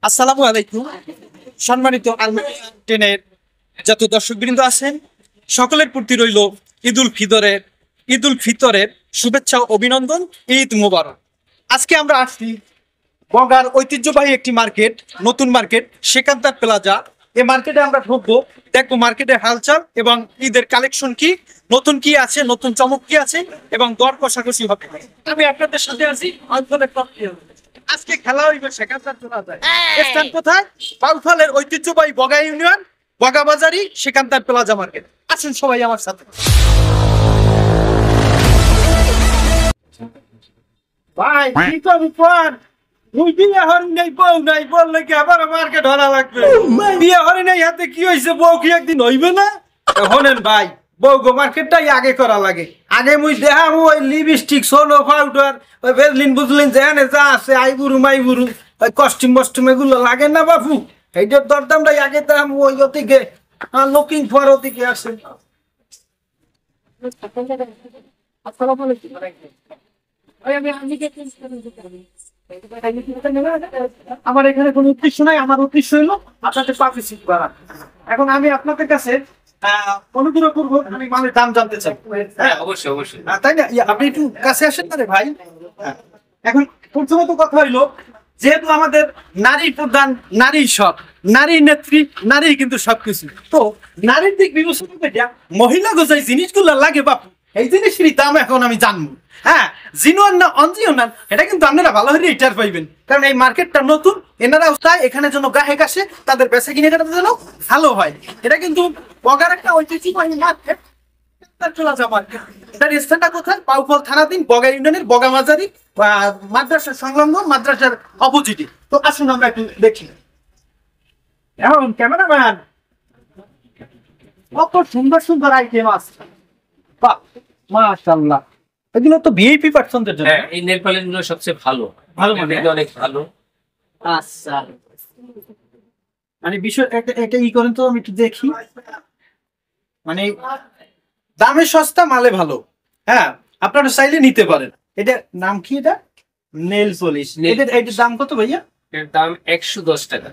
আসসালামু আলাইকুম। সম্মানিত টেনের যত দর্শকবৃন্দ আছেন সকলের প্রতি রইল ঈদুল ফিতরের শুভেচ্ছা ও অভিনন্দন। ঈদ মোবারক। আজকে আমরা আসছি বগার ঐতিহ্যবাহী একটি মার্কেট, নতুন মার্কেট সেকান্তার প্লাজা। এই মার্কেটে আমরা ঢুকবো, দেখবো মার্কেটের হালচাল এবং ঈদের কালেকশন কি, নতুন কি আছে, নতুন চমক কি আছে এবং দর কষাকষি হবে। আমি আপনাদের সাথে আছি। আজকে খেলা হইবে সেকান্তার প্লাজায়। স্থান কোথায়? বাউফলের ঐতিহ্যবাহী বগা ইউনিয়ন, বগা বাজারি, সেকান্তার প্লাজা মার্কেট। আসুন সবাই আমার সাথে। ভাই কি করবি পর? তুই বিয়ে হরি নাই, বউ নাই, বললে কি আবার মার্কেট ধরা লাগবে? বিয়ে হরি নাই, হাতে কি হয়েছে? বউ কি একদিন হইবে না? শোনেন ভাই, বউ গো মার্কেটটাই আগে করা লাগে। আগে মুই দেখাম ওই লিপস্টিক, সোনো পাউডার, ওই ভেজলিন বুজলিন যেখানে যা আছে আইবুরু মাইবুরু, ওই কস্টিউম মস্টিউম এগুলো লাগে না বাপু। এইটার দরদামটাই আগে দেখাম। ওই ওদিকে লুকিং ফর ওদিকে আসে। আমার এখানে কোনো উদ্দেশ্য নাই। আমার উদ্দেশ্য হলো আপনাদের পার্টিসিপেট করা। এখন আমি আপনাদের কাছে অনুগ্রহ করবো, আমি মানে দাম জানতে চাই। হ্যাঁ অবশ্যই অবশ্যই, তাই না? আপনি একটু কাছে আসেন না রে ভাই। এখন প্রথমত কথা হইলো, যেহেতু আমাদের নারী প্রধান, নারী সব, নারী নেত্রী, নারী কিন্তু সবকিছু। তো নারীর দিক বিবেচনা মহিলা গোজাই জিনিসগুলো লাগে বাপু, এই জিনিসেরই দাম এখন আমি জানবো। হ্যাঁ, জিনুয়ান না অনজিওনান এটা কিন্তু আপনারা ভালো হলে রিটার পাইবেন, কারণ এই মার্কেটটা নতুন। এনারাও চায় এখানে যেন গ্রাহক আসে, তাদের বেচা কিনে যেন ভালো হয়। এটা কিন্তু বগার একটা ঐতিহ্যবাহী মার্কেট, প্লাজা মার্কেট। এটার স্থানটা কোথায়? বাউফল থানাধীন বগা ইউনিয়নের বগা মাজারি মাদ্রাসার সংলগ্ন, মাদ্রাসার অপোজিটে। তো আসুন আমরা একটু দেখি। এখন ক্যামেরাম্যান, কত সুন্দর সুন্দর আইটেম আছে। বাহ, মাশাআল্লাহ। এগুলো তো ভিআইপি পার্সনদের জন্য। হ্যাঁ, এই নেল পালিশ গুলো সবচেয়ে ভালো মানে অনেক ভালো। আচ্ছা, মানে বিষয় এটা ই করেন তো, আমি একটু দেখি। মানে দামে সস্তা, মালে ভালো। হ্যাঁ, আপনারা চাইলে নিতে পারেন। এটা নাম কি? এটা নেল পলিশ। এটার দাম কত ভাইয়া? এর দাম 110 টাকা।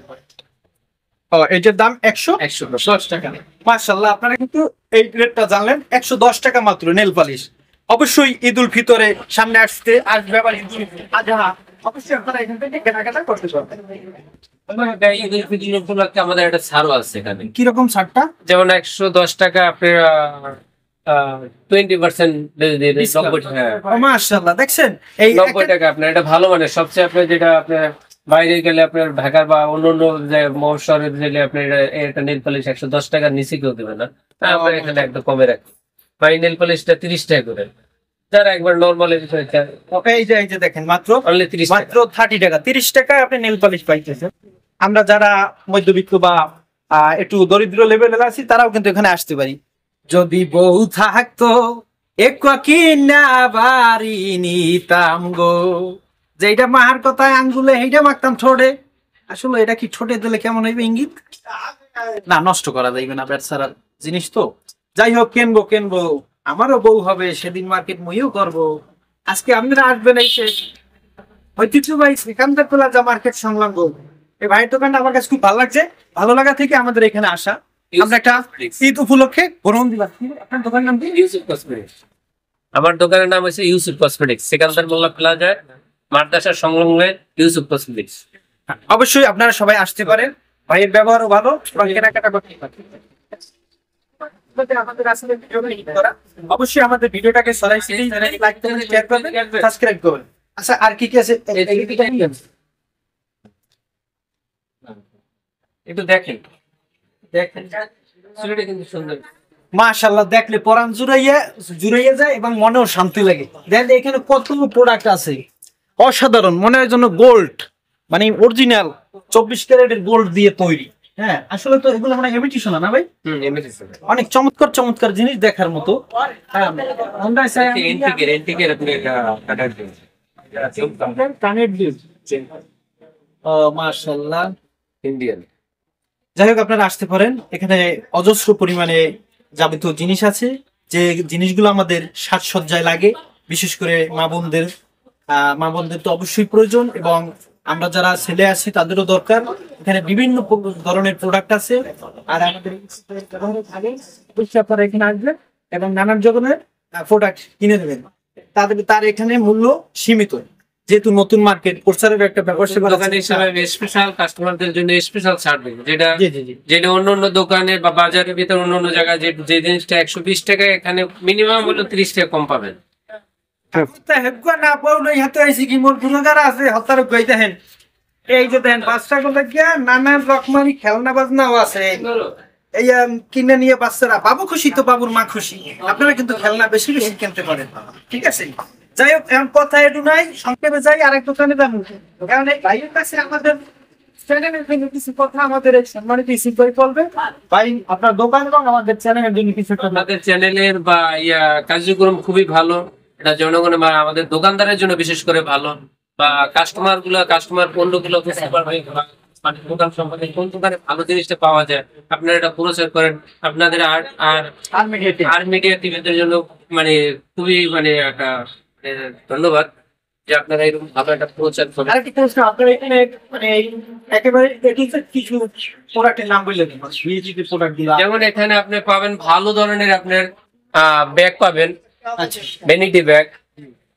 ও, এটার দাম 110 টাকা। মাশাআল্লাহ, আপনারা কিন্তু এই রেটটা জানলেন, 110 টাকা মাত্র নেল পলিশ। অবশ্যই ঈদুল ফিতরে সামনে আসবে আবার ঈদুল আজহা, অবশ্যই আপনারা এখান থেকে কেনাকাটা করতে পারবেন। ঈদের ফিতর উপলক্ষে আমাদের একটা ছাড়ও আছে এখানে। কিরকম ছাড়টা? যেমন 110 টাকা আপনার 20% মাশাআল্লাহ, দেখছেন এই 90 টাকা আপনার। এটা ভালো মানে সবচেয়ে আপনার, যেটা আপনার বাইরে গেলে আপনার ঢাকার বা অন্য যে মহাশহরে গেলে আপনার এটা নেল পলিশ 110 টাকার নিচে কেউ দেবে না। আমরা এখানে একদম কমে রাখি। ভাই নেল পলিশটা 30 টাকা করে, যারা একবার নরমাল এই যে দেখেন, মাত্র 30 মাত্র 30 টাকা, 30 টাকায় আপনি নেল পলিশ পাইতেছেন। আমরা যারা মধ্যবিত্ত বা একটু দরিদ্র লেভেলের আছি, তারাও কিন্তু এখানে আসতে পারি। যদি বউ থাকতো কিনা বাড়ি নিতাম গো, যেটা মাহার কথায় আঙ্গুলে এইটা মাখতাম ঠোঁটে। আসলে এটা কি ঠোঁটে দিলে কেমন হইবে ইঙ্গিত? না, নষ্ট করা যাইবে না, ব্যবসার জিনিস তো। যাই হোক, কেনবো, আমারও বউ হবে, সেদিন মার্কেট মইও করবো। আজকে আপনারা আসবেন এই ঐতিহ্যবাহী সেকান্তার প্লাজা মার্কেট সংলগ্ন এই ভাইয়ের দোকানটা আমার কাছে খুব ভালো লাগছে। ভালো লাগা থেকে আমাদের এখানে আসা। আমরা একটা ঈদ উপলক্ষে গ্রহণ দিলাম। আপনার দোকানের নাম কি? ইউসুফ কসমেটিক্স। আমার দোকানের নাম হচ্ছে ইউসুফ কসমেটিক্স, সেকান্দার মোল্লা প্লাজা মাদ্রাসার সংলগ্ন ইউসুফ কসমেটিক্স। অবশ্যই আপনারা সবাই আসতে পারেন। ভাইয়ের ব্যবহারও ভালো, কেনাকাটা করতে পারেন। অবশ্যই আমাদের ভিডিওটাকে লাইক করবেন, শেয়ার করবেন, সাবস্ক্রাইব করবেন। আচ্ছা, আর কি কি আছে একটু দেখেন। চুড়িটা কিন্তু সুন্দর। মাশাআল্লাহ, দেখলে পরাণ জুড়াইয়া যায় এবং মনেও শান্তি লাগে। দেখেন এখানে কত প্রোডাক্ট আছে, অসাধারণ। মনে হয় যেন গোল্ড, মানে অরিজিনাল 24 ক্যারেটের গোল্ড দিয়ে তৈরি। হ্যাঁ, আসলে তো এগুলো মানে ইমিটেশন না ভাই? অনেক চমৎকার চমৎকার জিনিস দেখার মতো। মাশাআল্লাহ, ইন্ডিয়ান। যাই হোক, আপনারা আসতে পারেন। এখানে অজস্র পরিমাণে যাবতীয় জিনিস আছে, যে জিনিসগুলো আমাদের সাজসজ্জায় লাগে। বিশেষ করে মা বোনদের তো অবশ্যই প্রয়োজন, এবং আমরা যারা ছেলে আছি তাদেরও দরকার। এখানে বিভিন্ন ধরনের প্রোডাক্ট আছে, আর আমাদের অবশ্যই আপনারা এখানে আসবেন এবং নানান ধরনের প্রোডাক্ট কিনে দেবেন। তার এখানে মূল্য সীমিত, যেহেতু নতুন মার্কেট প্রচারের একটা ব্যবস্থা দোকান হিসেবে স্পেশাল কাস্টমারদের জন্য স্পেশাল ছাড় দেবো, যেটা জি জি জি যেটা অন্য অন্য দোকানে বা বাজারের ভিতরে অন্য অন্য জায়গায় যে জিনিসটা 120 টাকা, এখানে মিনিমাম হলো 30 টাকা কম পাবেন। না পাওয়া হাতে আইসি কি মোর গুণগার আছে হতার গাইতে হেন। এই যে দেখেন বাচ্চাগুলো গিয়া নানান রকমারি খেলনা বাজনাও আছে, এই কিনে নিয়ে বাচ্চারা বাবু খুশি তো বাবুর মা খুশি। আপনারা কিন্তু খেলনা বেশি বেশি কিনতে পারেন, ঠিক আছে? যাই হোক, এখন কথা এটু নাই, সংক্ষেপে যাই আরেক দোকানে যাবো। কারণ এই ভাইয়ের কাছে আমাদের চ্যানেলের জন্য কিছু কথা আমাদের এই সম্মানিত ইসিফ ভাই বলবে। ভাই আপনার দোকান এবং আমাদের চ্যানেলের জন্য কিছু কথা। আমাদের চ্যানেলের বা কার্যক্রম খুবই ভালো, এটা জনগণের বা আমাদের দোকানদারের জন্য বিশেষ করে ভালো, বা কাস্টমার পণ্যগুলো বুঝতে পারবে, মানে দোকান সম্পর্কে কোন দোকানে ভালো জিনিসটা পাওয়া যায় আপনারা এটা প্রচার করেন। আপনাদের আর মিডিয়া টিভিদের জন্য মানে খুবই মানে একটা ধন্যবাদ যে আপনারা এরকম ভালো একটা প্রচার করেন। আরেকটা প্রশ্ন, আপনার এখানে মানে একেবারে কিছু প্রোডাক্টের নাম বললেন, প্রোডাক্ট দিলাম। যেমন এখানে আপনি পাবেন ভালো ধরনের আপনার ব্যাগ পাবেন, আচ্ছা ভ্যানিটি ব্যাগ।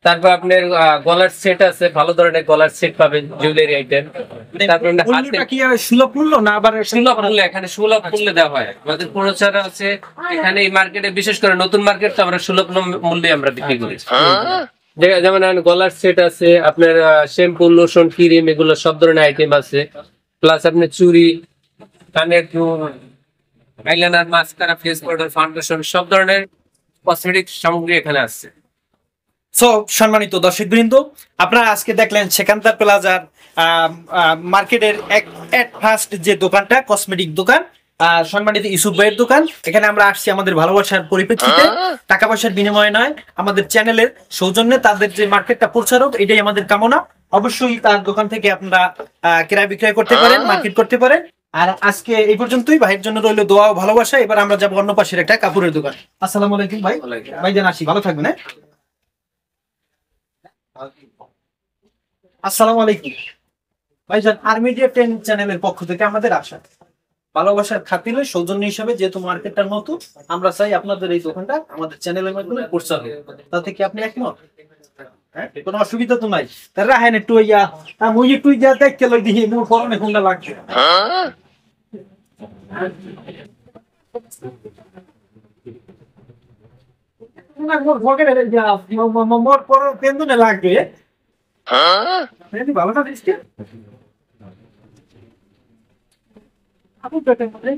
তারপর আপনার গলার সেট আছে, ভালো ধরনের গলার সেট পাবেন, জুয়েলারি আইটেম। তারপর মূল্যটা কি সুলভ মূল্য না আবার সুলভ মূল্যে, এখানে সুলভ মূল্যে দেওয়া হয়। আমাদের প্রচার আছে এখানে এই মার্কেটে, বিশেষ করে নতুন মার্কেট তো আমরা সুলভ মূল্যে আমরা বিক্রি করি। যেমন গলার সেট আছে, আপনার শ্যাম্পু, লোশন, ক্রিম, এগুলো সব ধরনের আইটেম আছে। প্লাস আপনার চুড়ি, কানের দুল, eyeliner, mascara, face powder, foundation, সব ধরনের কসমেটিক সামগ্রী এখানে আছে। সো সম্মানিত দর্শকবৃন্দ, আপনারা আজকে দেখলেন সেকান্তার প্লাজার মার্কেটের এক ফার্স্ট যে দোকানটা, কসমেটিক দোকান, সম্মানিত ইউসুফ ভাইয়ের দোকান। এখানে আমরা আসছি আমাদের ভালোবাসার পরিপ্রেক্ষিতে, টাকা পয়সার বিনিময়ে নয়, আমাদের চ্যানেলের সৌজন্যে তাদের যে মার্কেটটা প্রচারক, এটাই আমাদের কামনা। অবশ্যই তার দোকান থেকে আপনারা ক্রয় বিক্রয় করতে পারেন, মার্কেট করতে পারেন। আর আজকে এই পর্যন্তই, ভাইয়ের জন্য রইল দোয়া ও ভালোবাসা। এবার আমরা যাবো অন্য পাশের একটা কাপড়ের দোকান। আসসালামু আলাইকুম ভাই, ভাইজান আসি, ভালো থাকবেন। হ্যাঁ, আসসালামু আলাইকুম ভাইজান। আর্মিডিয়া 10 চ্যানেলের পক্ষ থেকে আমাদের আশা, ভালোবাসার খাতিরে সৌজন্য হিসাবে, যেহেতু মার্কেটটা নতুন, আমরা চাই আপনাদের এই দোকানটা আমাদের চ্যানেলের মাধ্যমে প্রচার হোক। তাতে কি আপনি একমত? হ্যাঁ, কোনো অসুবিধা তো নাই? তারা হ্যাঁ একটু ইয়া মুই একটু ইয়া দেখতে লই দিই মোর ফরমে কোনটা লাগছে। মোর ভগের যা মোর পর পেন্দুনে লাগবে। হ্যাঁ, ভালো না দিস আপু পেটে মধ্যে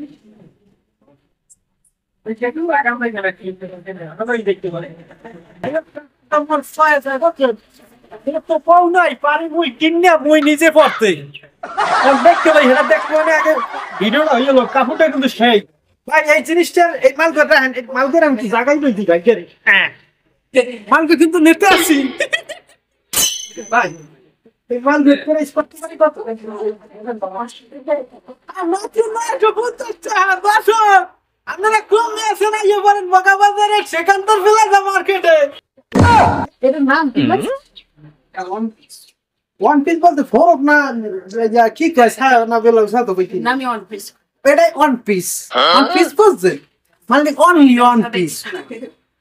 ওই যেটু আগাম নাই গেলে কি আমরা দেখতে পারি। আমার ফায়ার যায় কত এটা তো পাও নাই, পারি মুই কিন্না মুই নিজে পড়তে দেখতে ভাই। এটা দেখতে মানে আগে ভিডিওটা হইলো, কাপড়টা কিন্তু সেই ভাই। এই জিনিসটার এই মালটা মালকে আমি কি জায়গায় লই দিই ভাই। হ্যাঁ, মালকে কিন্তু নিতে আসি ভাই। এই মাল বের করে স্পট করে কত আপনারা কম আছে না ইয়ে বলেন বগাবাজারে সেখানকার প্লাজা মার্কেটে। এটার নাম কি? ওয়ান পিস বলতে ফরক না কি কয় ছায়া না বেলা সাথে কই কি নামি ওয়ান পিস। এটাই ওয়ান পিস, ওয়ান পিস বলছে মানে অনলি ওয়ান পিস।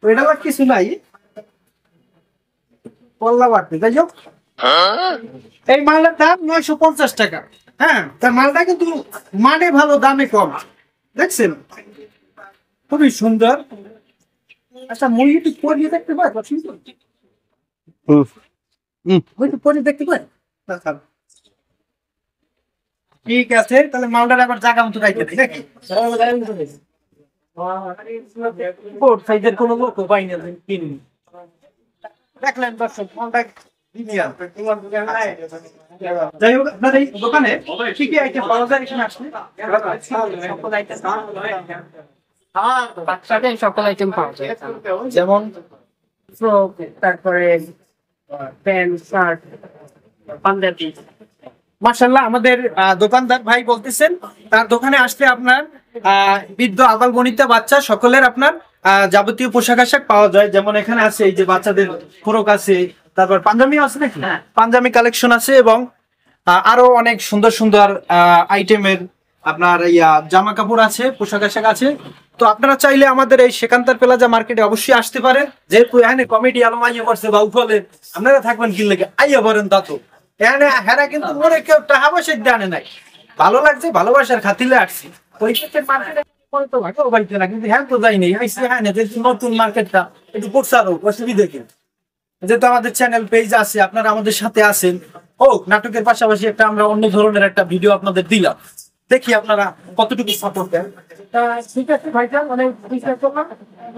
এটা আর কিছু নাই, পল্লা বাড়তে। যাই হোক, এই মালটার দাম 950 টাকা। হ্যাঁ, তার মালটা কিন্তু মানে ভালো, দামে কম। দেখছেন খুবই সুন্দর। আচ্ছা, মুরগিটি পরিয়ে দেখতে পাই? পরিয়ে দেখতে পাই? ঠিক আছে, তাহলে মালটার আবার জায়গা মতো রাখতে দিই নাকি? বোর্ড সাইজের কোনো লোক পাই না, কিনি দেখলেন দর্শক মালটা। যাই হোক, আপনার এই দোকানে কি কি আইটেম পাওয়া যায়? এখানে আসলে সকল আইটেম পাওয়া যায়, যেমন ফ্রক, তারপরে প্যান্ট, শার্ট, পাঞ্জাবি। মাশাআল্লাহ, আমাদের দোকানদার ভাই বলতেছেন তার দোকানে আসলে আপনার বৃদ্ধ, আবাল বনিতা, বাচ্চা সকলের আপনার যাবতীয় পোশাক আশাক পাওয়া যায়। যেমন এখানে আছে এই যে বাচ্চাদের ফ্রক আছে, তারপর পাঞ্জাবি আছে নাকি? পাঞ্জাবি কালেকশন আছে এবং আরো অনেক সুন্দর সুন্দর আইটেমের আপনার জামা কাপড় আছে, পোশাক আশাক আছে। তো আপনারা চাইলে আমাদের এই সেকান্তার প্লাজা মার্কেটে অবশ্যই আসতে পারেন। যেহেতু এখানে কমিটি আলমাইয়া করছে বা উফলে আপনারা থাকবেন কি লেগে আইয়া বলেন তা তো এখানে হেরা কিন্তু মনে কেউ টাকা পয়সা জানে নাই, ভালো লাগছে ভালোবাসার খাতিলে আসছি। ওই মার্কেটে তো ভাগেও পাইতে না, কিন্তু হ্যাঁ তো যাইনি আইসি হ্যাঁ নতুন মার্কেটটা একটু প্রচার হোক, অসুবিধা কি? যেহেতু আমাদের চ্যানেল পেজ আছে, আপনারা আমাদের সাথে আছেন, হোক নাটকের পাশাপাশি একটা আমরা অন্য ধরনের একটা ভিডিও আপনাদের দিলাম, দেখি আপনারা কতটুকু সাপোর্ট দেন। ঠিক আছে ভাইজান, অনেক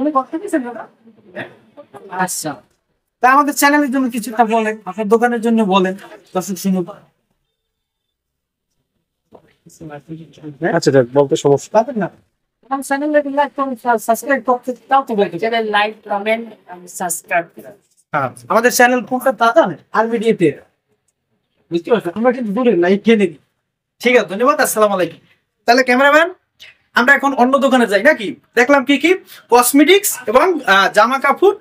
অনেক কথা দিয়েছেন দাদা। আচ্ছা, তা আমাদের চ্যানেলের জন্য কিছুটা বলেন, আপনার দোকানের জন্য বলেন, দর্শক শুনুক। আচ্ছা যাক, বলতে সমস্যা পাবেন না আমার চ্যানেলে লাইক কমেন্ট সাবস্ক্রাইব করতে তাও তো বলতে চ্যানেল লাইক কমেন্ট সাবস্ক্রাইব। আমাদের চ্যানেল কোনটা তা জানেন? আর ভিডিওতে বুঝতে পারছেন, আমরা কিন্তু দূরে লাইক কিনে দিই। ঠিক আছে, ধন্যবাদ, আসসালামু আলাইকুম। তাহলে ক্যামেরাম্যান আমরা এখন অন্য দোকানে যাই নাকি? দেখলাম কি কি কসমেটিক্স এবং জামা কাপড়,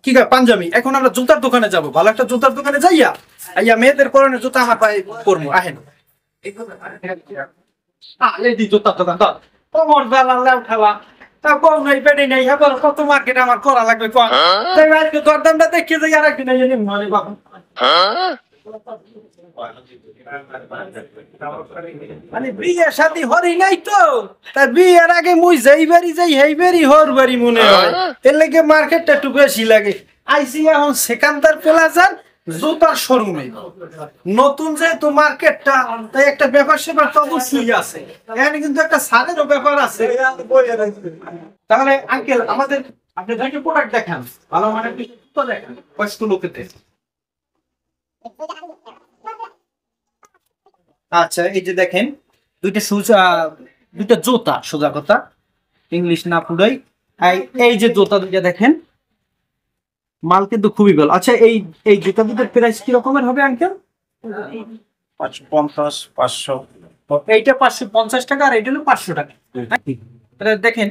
কি পাঞ্জাবি। এখন আমরা জুতার দোকানে যাব, ভালো একটা জুতার দোকানে যাইয়া মেয়েদের পরনের জুতা আমার পায়ে করবো। আহেন জুতার দোকান তো তোমার বেলা উঠালা তা কম নাই পেটে নেই, হ্যাঁ কত মার্কেট আমার করা লাগবে কম। দরদামটা দেখে যাই আর একদিন মানে বাবা মানে বিয়ে শাদী হরি নাই তো, তার বিয়ের আগে মুই যাইবারি যাই হেইবারি হর বাড়ি মনে হয়, এর লেগে মার্কেটটা একটু বেশি লাগে। আইসি এখন সেকান্তার প্লাজার জুতার শোরুমে, নতুন যেহেতু মার্কেটটা, তাই একটা ব্যাপার স্যাপার তো অবশ্যই আছে, এখানে কিন্তু একটা সারেরও ব্যাপার আছে। তাহলে আঙ্কেল আমাদের আপনি দেখে প্রোডাক্ট দেখান, ভালো মানে দেখান বয়স্ক লোকেতে। আচ্ছা, এই যে দেখেন দুইটা দুইটা জুতা, সোজা কথা ইংলিশ না পুরাই। এই যে জুতা দুইটা দেখেন, মাল কিন্তু খুবই ভালো। আচ্ছা, এই জুতা দুটোর প্রাইস কি রকমের হবে আঙ্কেল? 550 500। এইটা 550 টাকা আর এইটা হলো 500 টাকা। তাহলে দেখেন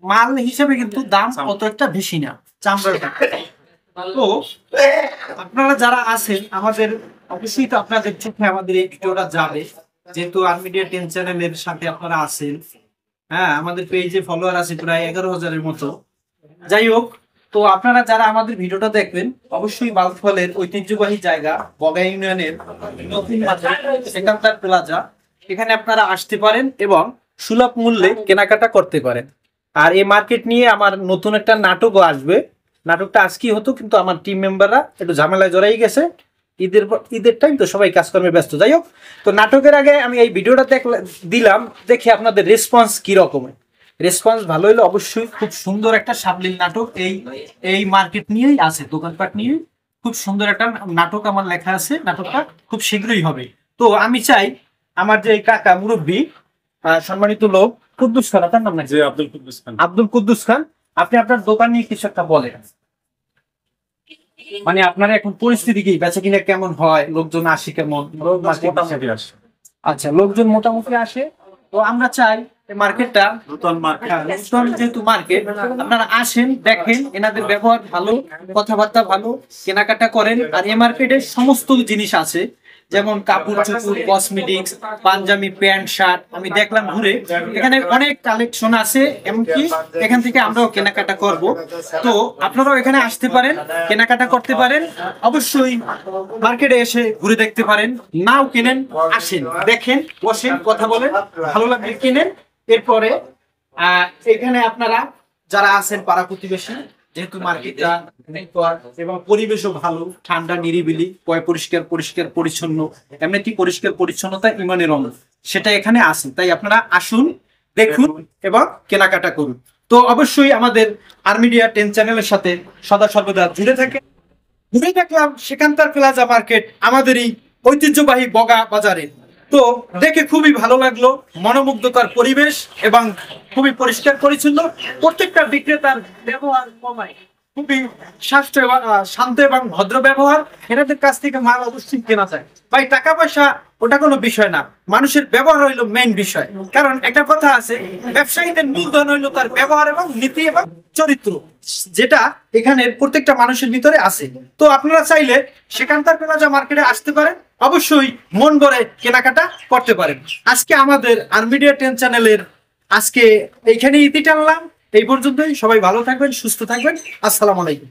মাল হিসেবে কিন্তু দাম অত একটা বেশি না, চামড়ার দাম। তো আপনারা যারা আছেন আমাদের, অবশ্যই তো আপনাদের চোখে আমাদের এই ভিডিওটা যাবে, যেহেতু আরমিডিয়া 10 চ্যানেলের সাথে আপনারা আছেন। হ্যাঁ, আমাদের পেজে ফলোয়ার আছে প্রায় 11,000-এর মতো। যাই হোক, তো আপনারা যারা আমাদের ভিডিওটা দেখবেন অবশ্যই বাউফলের ঐতিহ্যবাহী জায়গা বগা ইউনিয়নের নতুন বাজার সেকান্তার প্লাজা, এখানে আপনারা আসতে পারেন এবং সুলভ মূল্যে কেনাকাটা করতে পারেন। আর এই মার্কেট নিয়ে আমার নতুন একটা নাটকও আসবে। নাটকটা আজকেই হতো, কিন্তু আমার টিম মেম্বাররা একটু ঝামেলায় জড়াই গেছে। ঈদের টাইম তো সবাই কাজকর্মে ব্যস্ত। যাই হোক, তো নাটকের আগে আমি এই ভিডিওটা দিলাম, দেখি আপনাদের রেসপন্স কি রকমের। রেসপন্স ভালো হলে অবশ্যই খুব সুন্দর একটা সাবলীল নাটক এই মার্কেট নিয়েই আছে, দোকানপাট নিয়ে খুব সুন্দর একটা নাটক আমার লেখা আছে। নাটকটা খুব শীঘ্রই হবে। তো আমি চাই আমার যে কাকা মুরব্বী সম্মানিত লোক কুদ্দুস খান, তার নাম নাকি? আব্দুল কুদ্দুস খান, আপনি আপনার দোকান নিয়ে কিছু একটা বলেন। মানে আপনার এখন পরিস্থিতি কি, বেচা কিনা কেমন হয়, লোকজন আসে কেমন? আচ্ছা, লোকজন মোটামুটি আসে। তো আমরা চাই মার্কেটটা নতুন যেহেতু মার্কেট, আপনারা আসেন, দেখেন, এনাদের ব্যবহার ভালো, কথাবার্তা ভালো, কেনাকাটা করেন। আর এই মার্কেটে সমস্ত জিনিস আছে, যেমন কাপড় চোপড়, কসমেটিক্স, পাঞ্জাবি, প্যান্ট শার্ট। আমি দেখলাম ঘুরে, এখানে অনেক কালেকশন আছে, এমনকি এখান থেকে আমরাও কেনাকাটা করব। তো আপনারাও এখানে আসতে পারেন, কেনাকাটা করতে পারেন। অবশ্যই মার্কেটে এসে ঘুরে দেখতে পারেন, নাও কিনেন, আসেন, দেখেন, বসেন, কথা বলেন, ভালো লাগলে কিনেন। এরপরে এখানে আপনারা যারা আছেন পাড়া প্রতিবেশী, যেহেতু মার্কেটটা এবং পরিবেশও ভালো, ঠান্ডা নিরিবিলি, পরিষ্কার পরিচ্ছন্ন, এমনিতে পরিষ্কার পরিচ্ছন্নতা ইমানের অঙ্গ, সেটা এখানে আছে। তাই আপনারা আসুন, দেখুন এবং কেনাকাটা করুন। তো অবশ্যই আমাদের আরমিডিয়া 10 চ্যানেলের সাথে সদা সর্বদা জুড়ে থাকে। ঘুরে দেখলাম সেকান্তার প্লাজা মার্কেট, আমাদেরই ঐতিহ্যবাহী বগা বাজারে। তো দেখে খুবই ভালো লাগলো, মনোমুগ্ধকর পরিবেশ এবং খুবই পরিষ্কার পরিচ্ছন্ন। প্রত্যেকটা বিক্রেতার ব্যবহার কমায় খুবই শান্ত এবং ভদ্র ব্যবহার, এনাদের কাছ থেকে মাল অবশ্যই কেনা যায়। ভাই টাকা পয়সা ওটা কোনো বিষয় না, মানুষের ব্যবহার হইলো মেইন বিষয়। কারণ একটা কথা আছে, ব্যবসায়ীদের মূলধন হইলো তার ব্যবহার এবং নীতি এবং চরিত্র, যেটা এখানে প্রত্যেকটা মানুষের ভিতরে আছে। তো আপনারা চাইলে সেখানকার পেঁয়াজা মার্কেটে আসতে পারেন, অবশ্যই মন ভরে কেনাকাটা করতে পারেন। আজকে আমাদের আরমিডিয়া 10 চ্যানেলের আজকে এইখানে ইতি টানলাম। এই পর্যন্তই, সবাই ভালো থাকবেন, সুস্থ থাকবেন। আসসালামু আলাইকুম।